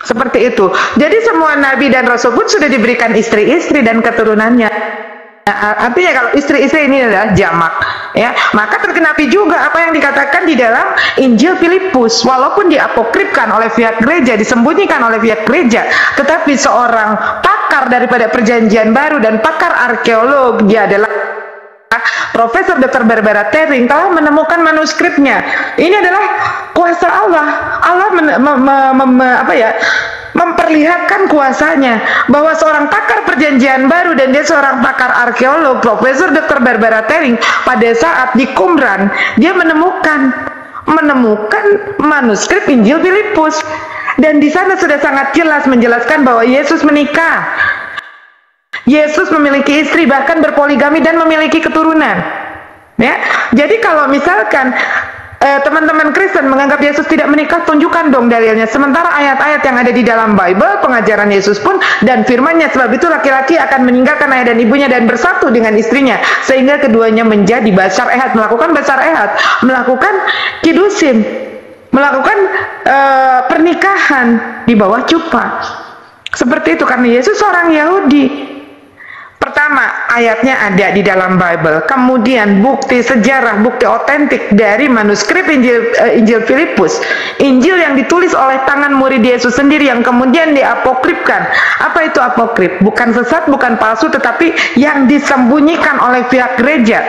Speaker 2: seperti itu. Jadi semua nabi dan rasul pun sudah diberikan istri-istri dan keturunannya. Artinya kalau istri-istri ini adalah jamak ya, maka tergenapi juga apa yang dikatakan di dalam Injil Filipus. Walaupun diapokrifkan oleh pihak gereja, disembunyikan oleh pihak gereja, tetapi seorang pakar daripada Perjanjian Baru dan pakar arkeolog, dia adalah Profesor Dr. Barbara Tering, telah menemukan manuskripnya. Ini adalah kuasa Allah. Allah memperlihatkan kuasanya, bahwa seorang pakar Perjanjian Baru dan dia seorang pakar arkeolog, Profesor Dr. Barbara Tering, pada saat di Qumran dia menemukan manuskrip Injil Filipus, dan di sana sudah sangat jelas menjelaskan bahwa Yesus menikah, Yesus memiliki istri, bahkan berpoligami dan memiliki keturunan Ya, jadi kalau misalkan teman-teman Kristen menganggap Yesus tidak menikah, tunjukkan dong dalilnya. Sementara ayat-ayat yang ada di dalam Bible, pengajaran Yesus pun dan firman-Nya, sebab itu laki-laki akan meninggalkan ayah dan ibunya dan bersatu dengan istrinya, sehingga keduanya menjadi basar ehad, melakukan basar ehad, melakukan kidusin, melakukan pernikahan di bawah cupa. Seperti itu, karena Yesus seorang Yahudi. Pertama, ayatnya ada di dalam Bible. Kemudian bukti sejarah, bukti otentik dari manuskrip Injil Filipus. Injil yang ditulis oleh tangan murid Yesus sendiri yang kemudian diapokripkan. Apa itu apokrip? Bukan sesat, bukan palsu, tetapi yang disembunyikan oleh pihak gereja.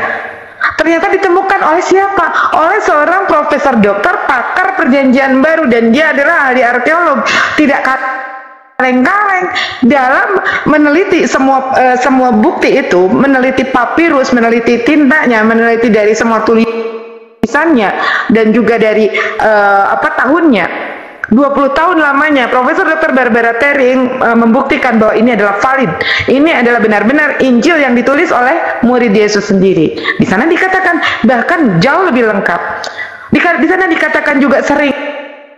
Speaker 2: Ternyata ditemukan oleh siapa? Oleh seorang profesor doktor pakar perjanjian baru, dan dia adalah ahli arkeolog. Tidak kaleng-kaleng dalam meneliti semua bukti itu, meneliti papirus, meneliti tintanya, meneliti dari semua tulisannya, dan juga dari tahunnya. 20 tahun lamanya Profesor Dr. Barbara Tering membuktikan bahwa ini adalah valid. Ini adalah benar-benar Injil yang ditulis oleh murid Yesus sendiri. Di sana dikatakan bahkan jauh lebih lengkap. Di sana dikatakan juga sering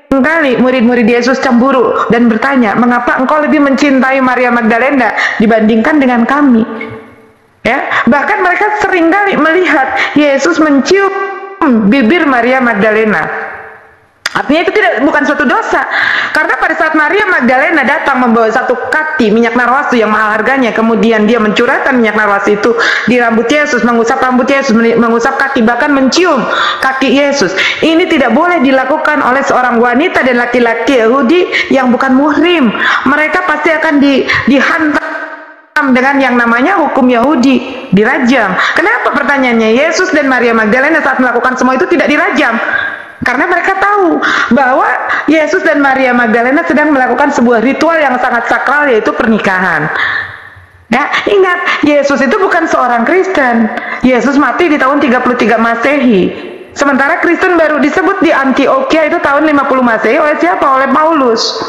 Speaker 2: kali murid-murid Yesus cemburu dan bertanya, mengapa engkau lebih mencintai Maria Magdalena dibandingkan dengan kami? Ya, bahkan mereka sering kali melihat Yesus mencium bibir Maria Magdalena. Artinya itu bukan suatu dosa, karena pada saat Maria Magdalena datang membawa satu kati minyak narwastu yang mahal harganya, kemudian dia mencurahkan minyak narwastu itu di rambut Yesus, mengusap rambut Yesus, mengusap kaki, bahkan mencium kaki Yesus. Ini tidak boleh dilakukan oleh seorang wanita dan laki-laki Yahudi yang bukan muhrim. Mereka pasti akan dihantam dengan yang namanya hukum Yahudi, dirajam. Kenapa pertanyaannya? Yesus dan Maria Magdalena saat melakukan semua itu tidak dirajam, karena mereka tahu bahwa Yesus dan Maria Magdalena sedang melakukan sebuah ritual yang sangat sakral, yaitu pernikahan. Ya, ingat, Yesus itu bukan seorang Kristen. Yesus mati di tahun 33 Masehi. Sementara Kristen baru disebut di Antioquia itu tahun 50 Masehi oleh siapa? Oleh Paulus.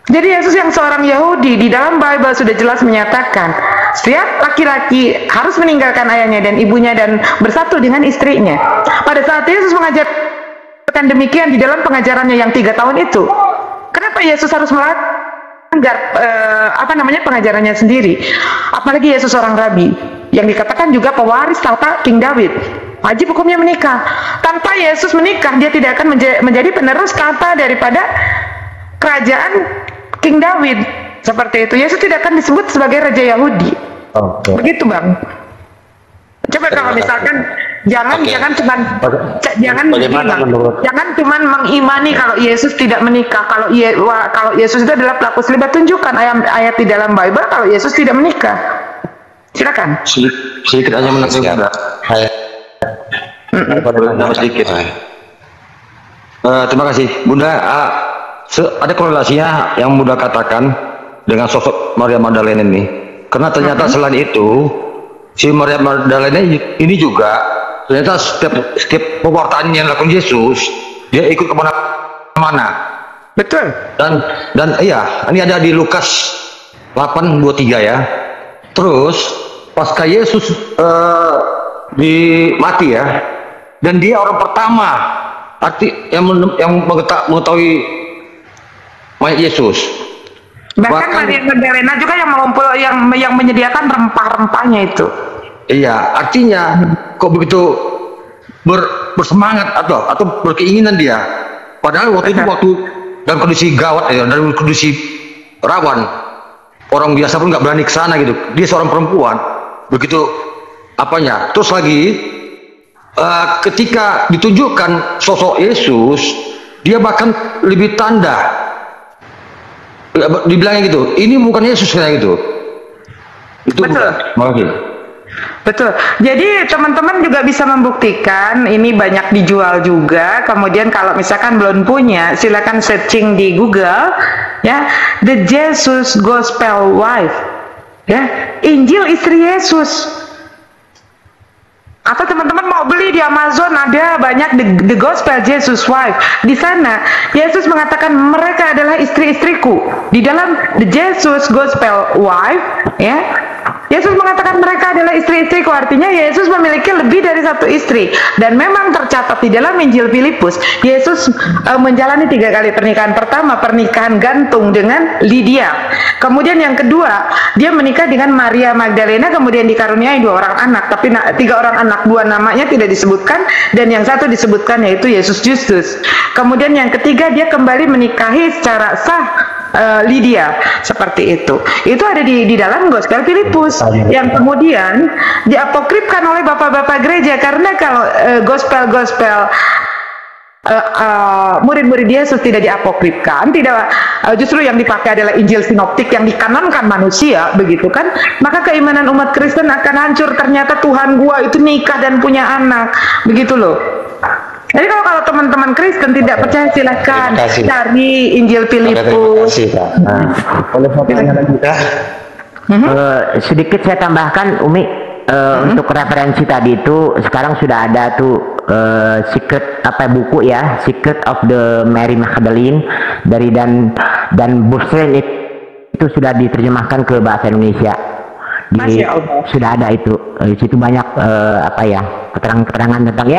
Speaker 2: Jadi Yesus yang seorang Yahudi di dalam Bible sudah jelas menyatakan setiap laki-laki harus meninggalkan ayahnya dan ibunya dan bersatu dengan istrinya. Pada saat Yesus mengajarkan demikian di dalam pengajarannya yang 3 tahun itu, kenapa Yesus harus melanggar pengajarannya sendiri? Apalagi Yesus seorang rabi yang dikatakan juga pewaris tahta King David. Wajib hukumnya menikah. Tanpa Yesus menikah, dia tidak akan menjadi penerus tahta daripada kerajaan King David. Seperti itu. Yesus tidak akan disebut sebagai Raja Yahudi. Begitu, Bang. Coba kalau misalkan jangan cuman mengimani kalau Yesus tidak menikah. Kalau Yesus itu adalah pelaku selingkuh, tunjukkan ayat di dalam Bible kalau Yesus tidak menikah. Silakan.
Speaker 7: Sedikit aja menanggapi Bunda. Sedikit. Terima kasih, Bunda. Ada korelasinya yang Bunda katakan dengan sosok Maria Magdalena ini, karena ternyata selain itu si Maria Magdalena ini juga ternyata setiap pewartaan yang dilakukan Yesus, dia ikut kemana-mana.
Speaker 2: Betul.
Speaker 7: Dan iya, ini ada di Lukas 8:23 ya. Terus pasca Yesus mati ya, dan dia orang pertama yang mengetahui mayat Yesus.
Speaker 2: Bahkan Maria Magdalena juga yang menyediakan rempah-rempahnya itu.
Speaker 7: Iya, artinya kok begitu bersemangat atau berkeinginan dia. Padahal waktu itu dalam kondisi gawat ya, dalam kondisi rawan. Orang biasa pun nggak berani ke sana gitu. Dia seorang perempuan. Begitu terus lagi ketika ditunjukkan sosok Yesus, dia bahkan lebih tanda. Dibilangnya gitu, ini bukan Yesus kayak gitu. Itu betul.
Speaker 2: Betul. Jadi teman-teman juga bisa membuktikan, ini banyak dijual juga. Kemudian kalau misalkan belum punya, silakan searching di Google ya, The Jesus Gospel Wife. Ya, Injil istri Yesus. Atau teman-teman mau beli di Amazon, ada banyak the Gospel Jesus Wife. Di sana Yesus mengatakan mereka adalah istri-istriku. Di dalam the Jesus Gospel Wife ya, Yesus mengatakan mereka adalah istri-istriku, artinya Yesus memiliki lebih dari satu istri. Dan memang tercatat di dalam Injil Filipus, Yesus menjalani 3 kali pernikahan. Pertama, pernikahan gantung dengan Lydia. Kemudian yang kedua, dia menikah dengan Maria Magdalena, kemudian dikaruniai 2 orang anak. Tapi 3 orang anak, 2 namanya tidak disebutkan, dan yang satu disebutkan, yaitu Yesus Justus. Kemudian yang ketiga, dia kembali menikahi secara sah Lydia, seperti itu. Itu ada di dalam Gospel Filipus, yang kemudian diapokrifkan oleh bapak-bapak gereja, karena kalau gospel murid-murid Yesus tidak diapokrifkan, tidak, justru yang dipakai adalah Injil sinoptik yang dikanonkan manusia, begitu kan, maka keimanan umat Kristen akan hancur. Ternyata Tuhan gua itu nikah dan punya anak, begitu loh. Jadi kalau teman-teman Kristen tidak percaya, silakan cari Injil Filipus.
Speaker 8: Boleh saya tanya lagi, Kak? Sedikit saya tambahkan, Umi, untuk referensi tadi itu sekarang sudah ada tuh secret buku ya, Secret of the Mary Magdalene dari dan Busren itu sudah diterjemahkan ke bahasa Indonesia. Sudah ada itu. Di situ banyak keterangan tentang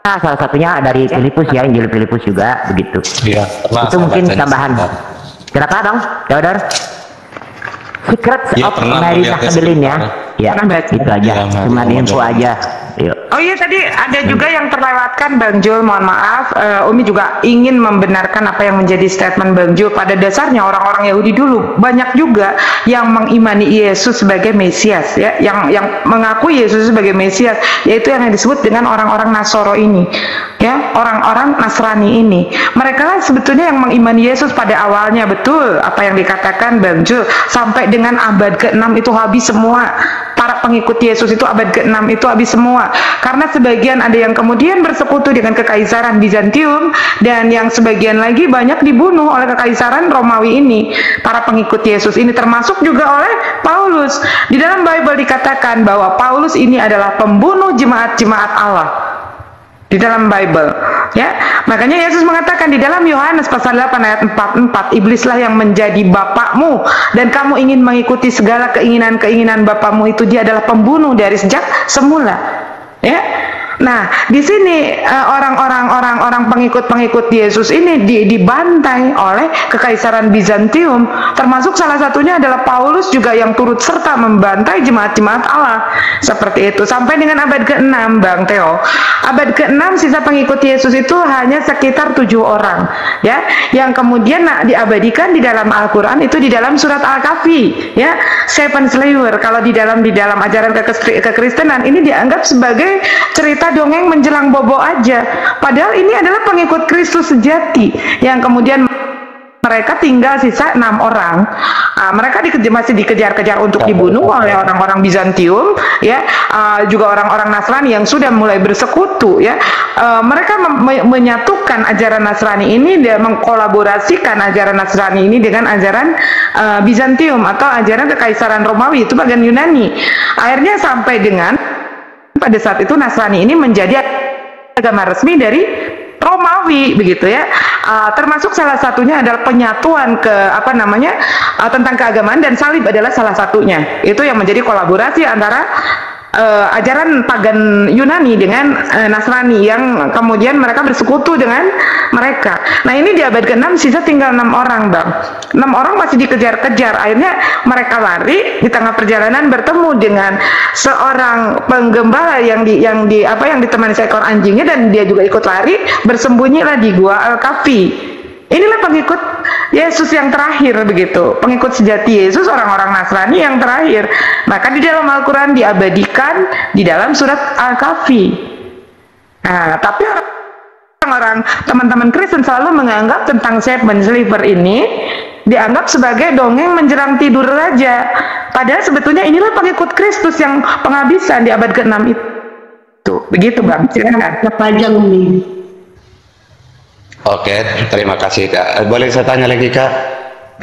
Speaker 8: salah satunya dari Filipus ya, Injil Filipus juga begitu.
Speaker 5: Iya,
Speaker 8: itu mungkin tambahan. Kenapa dong, Theodor? Secret of Mary Magdalene ya. Ya, itu aja. Cuma info aja. Yuk.
Speaker 2: Oh iya, tadi ada juga yang terlewatkan, Bang Jul, mohon maaf. Umi juga ingin membenarkan apa yang menjadi statement Bang Jul. Pada dasarnya orang-orang Yahudi dulu banyak juga yang mengimani Yesus sebagai Mesias ya, yang mengaku Yesus sebagai Mesias, yaitu yang disebut dengan orang-orang Nasoro ini. Ya, orang-orang Nasrani ini. Mereka lah sebetulnya yang mengimani Yesus pada awalnya, betul apa yang dikatakan Bang Jul. Sampai dengan abad ke-6 itu habis semua. Para pengikut Yesus itu abad ke-6 itu habis semua. Karena sebagian ada yang kemudian bersekutu dengan Kekaisaran Bizantium, dan yang sebagian lagi banyak dibunuh oleh Kekaisaran Romawi ini. Para pengikut Yesus ini termasuk juga oleh Paulus. Di dalam Bible dikatakan bahwa Paulus ini adalah pembunuh jemaat-jemaat Allah. Di dalam Bible ya, makanya Yesus mengatakan di dalam Yohanes pasal 8 ayat 44, iblislah yang menjadi bapakmu dan kamu ingin mengikuti segala keinginan-keinginan bapakmu itu. Dia adalah pembunuh dari sejak semula ya. Nah, di sini orang pengikut Yesus ini dibantai oleh Kekaisaran Bizantium, termasuk salah satunya adalah Paulus juga yang turut serta membantai jemaat-jemaat Allah. Seperti itu sampai dengan abad ke-6, Bang Theo. Abad ke-6 sisa pengikut Yesus itu hanya sekitar 7 orang ya, yang kemudian diabadikan di dalam Al-Qur'an itu di dalam surat Al-Kahfi ya, 7 slaver. Kalau di dalam ajaran kekristenan ini dianggap sebagai cerita dongeng menjelang bobo aja, padahal ini adalah pengikut Kristus sejati yang kemudian mereka tinggal sisa 6 orang. Mereka masih dikejar-kejar untuk dibunuh oleh orang-orang Bizantium ya, juga orang-orang Nasrani yang sudah mulai bersekutu ya. Mereka menyatukan ajaran Nasrani ini dan mengkolaborasikan ajaran Nasrani ini dengan ajaran Bizantium atau ajaran Kekaisaran Romawi, itu bagian Yunani. Akhirnya sampai dengan pada saat itu Nasrani ini menjadi agama resmi dari Romawi begitu ya. Termasuk salah satunya adalah penyatuan tentang keagamaan, dan salib adalah salah satunya. Itu yang menjadi kolaborasi antara ajaran pagan Yunani dengan Nasrani yang kemudian mereka bersekutu dengan mereka. Nah, ini di abad ke-6 sisa tinggal 6 orang, Bang. 6 orang masih dikejar-kejar. Akhirnya mereka lari, di tengah perjalanan bertemu dengan seorang penggembala yang ditemani seekor anjingnya, dan dia juga ikut lari, bersembunyilah di gua Al-Kahfi. Inilah pengikut Yesus yang terakhir begitu, pengikut sejati Yesus, orang-orang Nasrani yang terakhir. Maka di dalam Al-Quran diabadikan di dalam surat Al-Kahfi. Nah, tapi orang-orang teman-teman Kristen selalu menganggap tentang 7 slaver ini dianggap sebagai dongeng menjelang tidur raja. Padahal sebetulnya inilah pengikut Kristus yang penghabisan di abad ke-6 itu. Begitu, Bang. Silakan.
Speaker 3: Panjang nih.
Speaker 4: Oke, terima kasih, Kak. Boleh saya tanya lagi, Kak?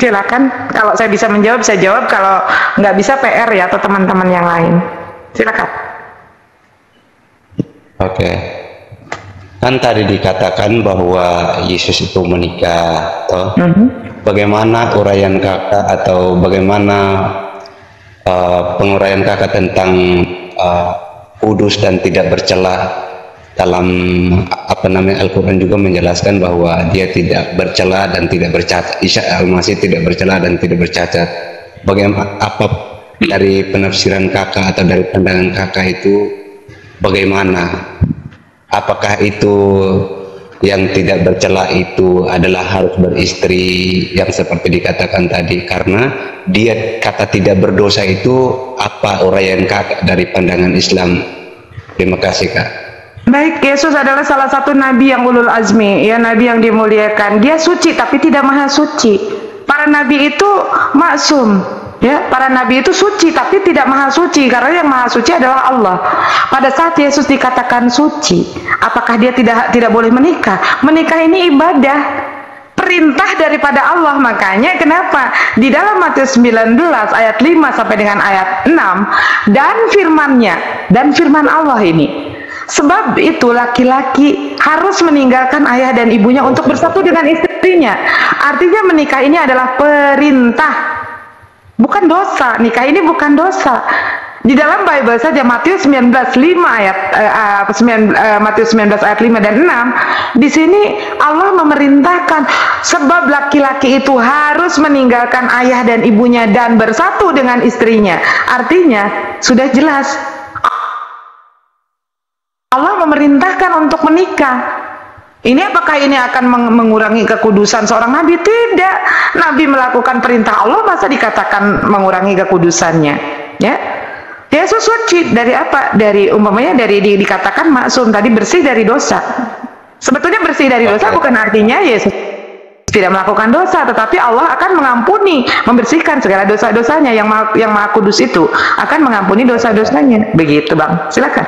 Speaker 2: Silakan. Kalau saya bisa menjawab, saya jawab. Kalau nggak bisa, PR ya, atau teman-teman yang lain. Silakan.
Speaker 4: Oke. Kan tadi dikatakan bahwa Yesus itu menikah, toh? Bagaimana uraian Kakak atau bagaimana penguraian kakak tentang kudus dan tidak bercela. Dalam Al-Quran juga menjelaskan bahwa dia tidak bercela dan tidak bercacat. Isa Al-Masih tidak bercela dan tidak bercacat. Bagaimana apa dari penafsiran kakak atau dari pandangan kakak itu bagaimana? Apakah itu yang tidak bercela itu adalah harus beristri yang seperti dikatakan tadi? Karena dia kata tidak berdosa itu apa uraian kakak dari pandangan Islam? Terima kasih kak.
Speaker 2: Baik, Yesus adalah salah satu nabi yang ulul azmi, ya, nabi yang dimuliakan. Dia suci tapi tidak maha suci. Para nabi itu maksum, ya. Para nabi itu suci tapi tidak maha suci, karena yang maha suci adalah Allah. Pada saat Yesus dikatakan suci, apakah dia tidak boleh menikah? Menikah ini ibadah, perintah daripada Allah. Makanya kenapa di dalam Matius 19 ayat 5 sampai dengan ayat 6 dan firman Allah ini, sebab itu laki-laki harus meninggalkan ayah dan ibunya untuk bersatu dengan istrinya. Artinya menikah ini adalah perintah, bukan dosa. Nikah ini bukan dosa. Di dalam Bible saja Matius 19:5 Matius 19 ayat 5 dan 6, di sini Allah memerintahkan sebab laki-laki itu harus meninggalkan ayah dan ibunya dan bersatu dengan istrinya. Artinya sudah jelas Allah memerintahkan untuk menikah. Ini apakah ini akan mengurangi kekudusan seorang nabi? Tidak. Nabi melakukan perintah Allah, masa dikatakan mengurangi kekudusannya? Ya. Yesus suci dari apa? Dari umpamanya dari dikatakan maksum tadi, bersih dari dosa. Sebetulnya bersih dari dosa bukan artinya Yesus tidak melakukan dosa, tetapi Allah akan mengampuni, membersihkan segala dosa-dosanya. Yang Maha Kudus itu akan mengampuni dosa-dosanya. Begitu, Bang. Silakan.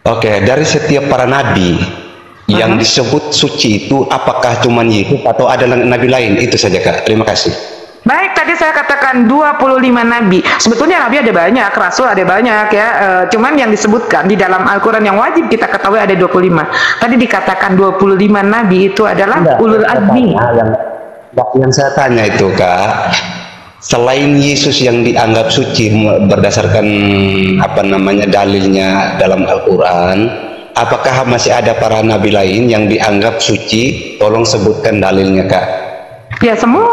Speaker 4: Oke, dari setiap para nabi yang disebut suci itu apakah cuma Yesus atau ada nabi lain? Itu saja kak, terima kasih.
Speaker 2: Baik, tadi saya katakan 25 nabi. Sebetulnya nabi ada banyak, rasul ada banyak ya. Cuman yang disebutkan di dalam Al-Quran yang wajib kita ketahui ada 25. Tadi dikatakan 25 nabi itu adalah ulul azmi.
Speaker 4: Yang saya tanya itu kak, selain Yesus yang dianggap suci berdasarkan dalilnya dalam Al-Quran, apakah masih ada para nabi lain yang dianggap suci? Tolong sebutkan dalilnya kak.
Speaker 2: Ya, semua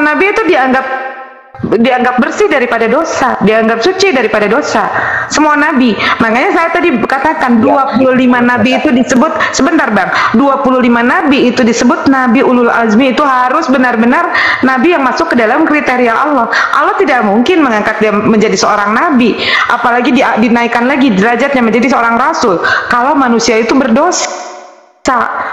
Speaker 2: nabi itu dianggap bersih daripada dosa, dianggap suci daripada dosa. Semua nabi. Makanya saya tadi katakan 25 nabi itu disebut, sebentar Bang, 25 nabi itu disebut nabi ulul azmi. Itu harus benar-benar nabi yang masuk ke dalam kriteria Allah. Allah tidak mungkin mengangkat dia menjadi seorang nabi, apalagi dinaikkan lagi derajatnya menjadi seorang rasul kalau manusia itu berdosa.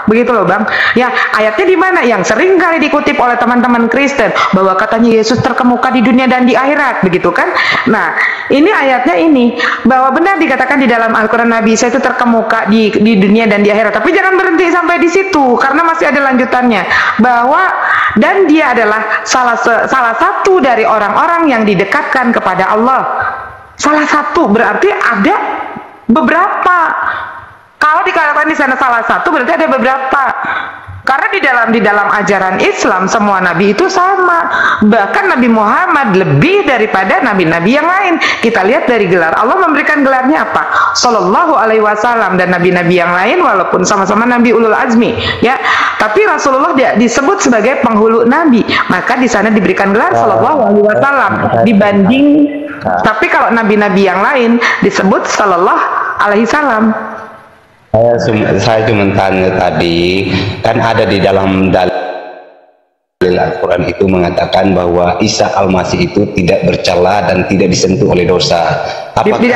Speaker 2: Begitu loh Bang. Ya, ayatnya di mana yang sering kali dikutip oleh teman-teman Kristen bahwa katanya Yesus terkemuka di dunia dan di akhirat, begitu kan? Nah, ini ayatnya ini bahwa benar dikatakan di dalam Al-Quran Nabi Isa itu terkemuka di dunia dan di akhirat. Tapi jangan berhenti sampai di situ karena masih ada lanjutannya, bahwa dan dia adalah salah satu dari orang-orang yang didekatkan kepada Allah. Salah satu berarti ada beberapa. Kalau dikatakan di sana salah satu berarti ada beberapa. Karena di dalam ajaran Islam semua nabi itu sama. Bahkan Nabi Muhammad lebih daripada nabi-nabi yang lain. Kita lihat dari gelar. Allah memberikan gelarnya apa? Sallallahu alaihi wasallam. Dan nabi-nabi yang lain walaupun sama-sama nabi ulul azmi, ya. Tapi Rasulullah disebut sebagai penghulu nabi. Maka di sana diberikan gelar sallallahu alaihi wasallam dibanding. Tapi kalau nabi-nabi yang lain disebut sallallahu alaihi wasallam.
Speaker 4: Saya cuma tanya tadi, kan ada di dalam dalil Al-Quran itu mengatakan bahwa Isa Al-Masih itu tidak bercela dan tidak disentuh oleh dosa. Apakah
Speaker 2: di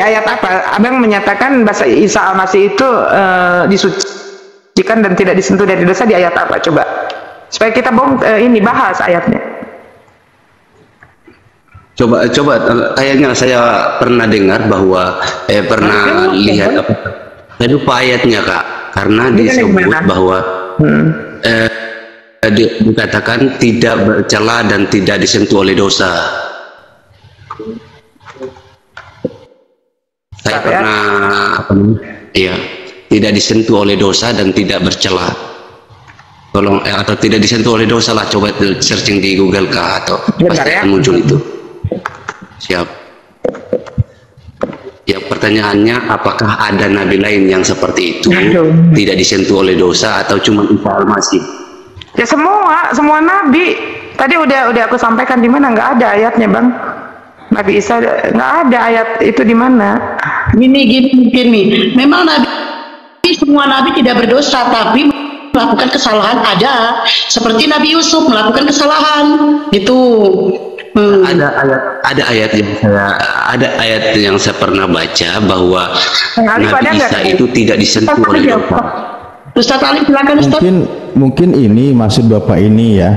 Speaker 2: ayat apa? Abang menyatakan bahasa Isa Al-Masih itu disucikan dan tidak disentuh dari dosa di ayat apa? Coba supaya kita bahas ayatnya.
Speaker 4: Coba kayaknya saya pernah dengar bahwa pernah lihat apa? Saya lupa ayatnya kak, karena disebut bahwa dikatakan tidak bercela dan tidak disentuh oleh dosa. Saya pernah tidak disentuh oleh dosa dan tidak bercela. tolong atau tidak disentuh oleh dosa lah, coba searching di Google kah atau
Speaker 2: Bentar
Speaker 4: pasti
Speaker 2: ya.
Speaker 4: akan muncul itu. Siap. Ya, pertanyaannya apakah ada nabi lain yang seperti itu, tidak disentuh oleh dosa atau cuma Isa Al-Masih?
Speaker 2: Ya semua nabi. Tadi udah aku sampaikan di mana, nggak ada ayatnya, Bang. Nabi Isa nggak ada ayat itu di mana.
Speaker 3: Gini. Memang semua nabi tidak berdosa, tapi melakukan kesalahan ada. Seperti Nabi Yusuf melakukan kesalahan, gitu.
Speaker 4: Ada ayat yang saya pernah baca bahwa Nabi Isa itu tidak disentuh oleh dosa.
Speaker 3: Ustaz Ali, silakan Ustaz.
Speaker 6: Mungkin ini maksud Bapak ini ya.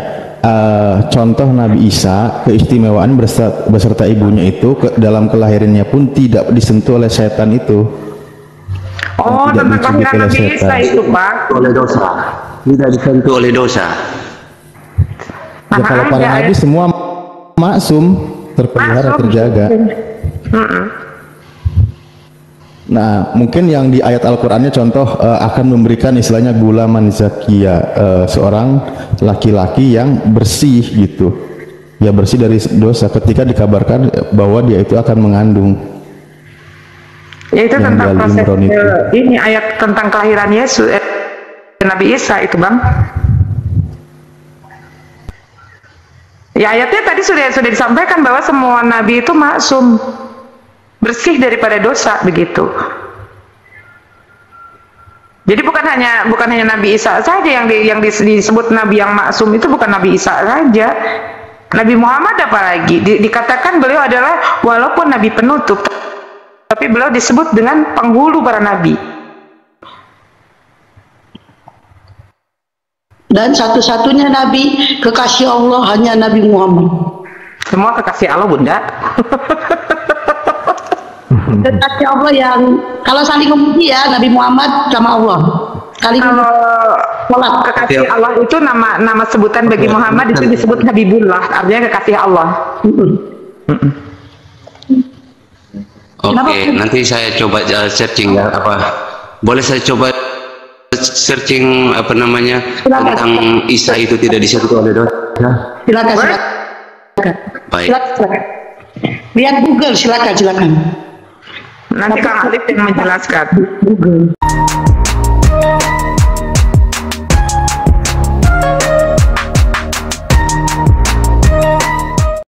Speaker 6: Contoh Nabi Isa, keistimewaan beserta ibunya itu dalam kelahirannya pun tidak disentuh oleh setan itu.
Speaker 2: Oh, tentang kelahiran Nabi Isa itu, Pak.
Speaker 4: Oleh dosa. Tidak disentuh oleh dosa.
Speaker 6: Ya, kalau para nabi semua maksum, terpelihara, terjaga. Nah, mungkin yang di ayat Al-Qur'annya contoh akan memberikan istilahnya gulaman zakia, seorang laki-laki yang bersih gitu. Ya, bersih dari dosa ketika dikabarkan bahwa dia itu akan mengandung.
Speaker 2: Ya, itu
Speaker 6: yang
Speaker 2: tentang proses
Speaker 6: itu.
Speaker 2: ini ayat tentang kelahiran Yesus Nabi Isa itu, Bang. Ya, ayatnya tadi sudah disampaikan bahwa semua nabi itu maksum, bersih daripada dosa, begitu. Jadi bukan hanya Nabi Isa saja yang disebut nabi yang maksum, itu bukan Nabi Isa saja. Nabi Muhammad apalagi dikatakan beliau adalah walaupun nabi penutup, tapi beliau disebut dengan penghulu para nabi.
Speaker 3: Dan satu-satunya nabi kekasih Allah hanya Nabi Muhammad.
Speaker 2: Semua kekasih Allah, Bunda.
Speaker 3: Kekasih Allah yang kalau saling memuji ya, Nabi Muhammad sama Allah.
Speaker 2: Kalau kekasih Allah itu nama sebutan bagi Muhammad itu disebut Habibullah, artinya kekasih Allah.
Speaker 4: Oke, nanti saya coba searching ya, boleh saya coba searching tentang Isa itu tidak disentuh oleh dosa.
Speaker 3: Silakan.
Speaker 4: Baik.
Speaker 3: Silakan. Lihat Google, silakan.
Speaker 2: Nanti Kang Alif yang menjelaskan.
Speaker 3: Google.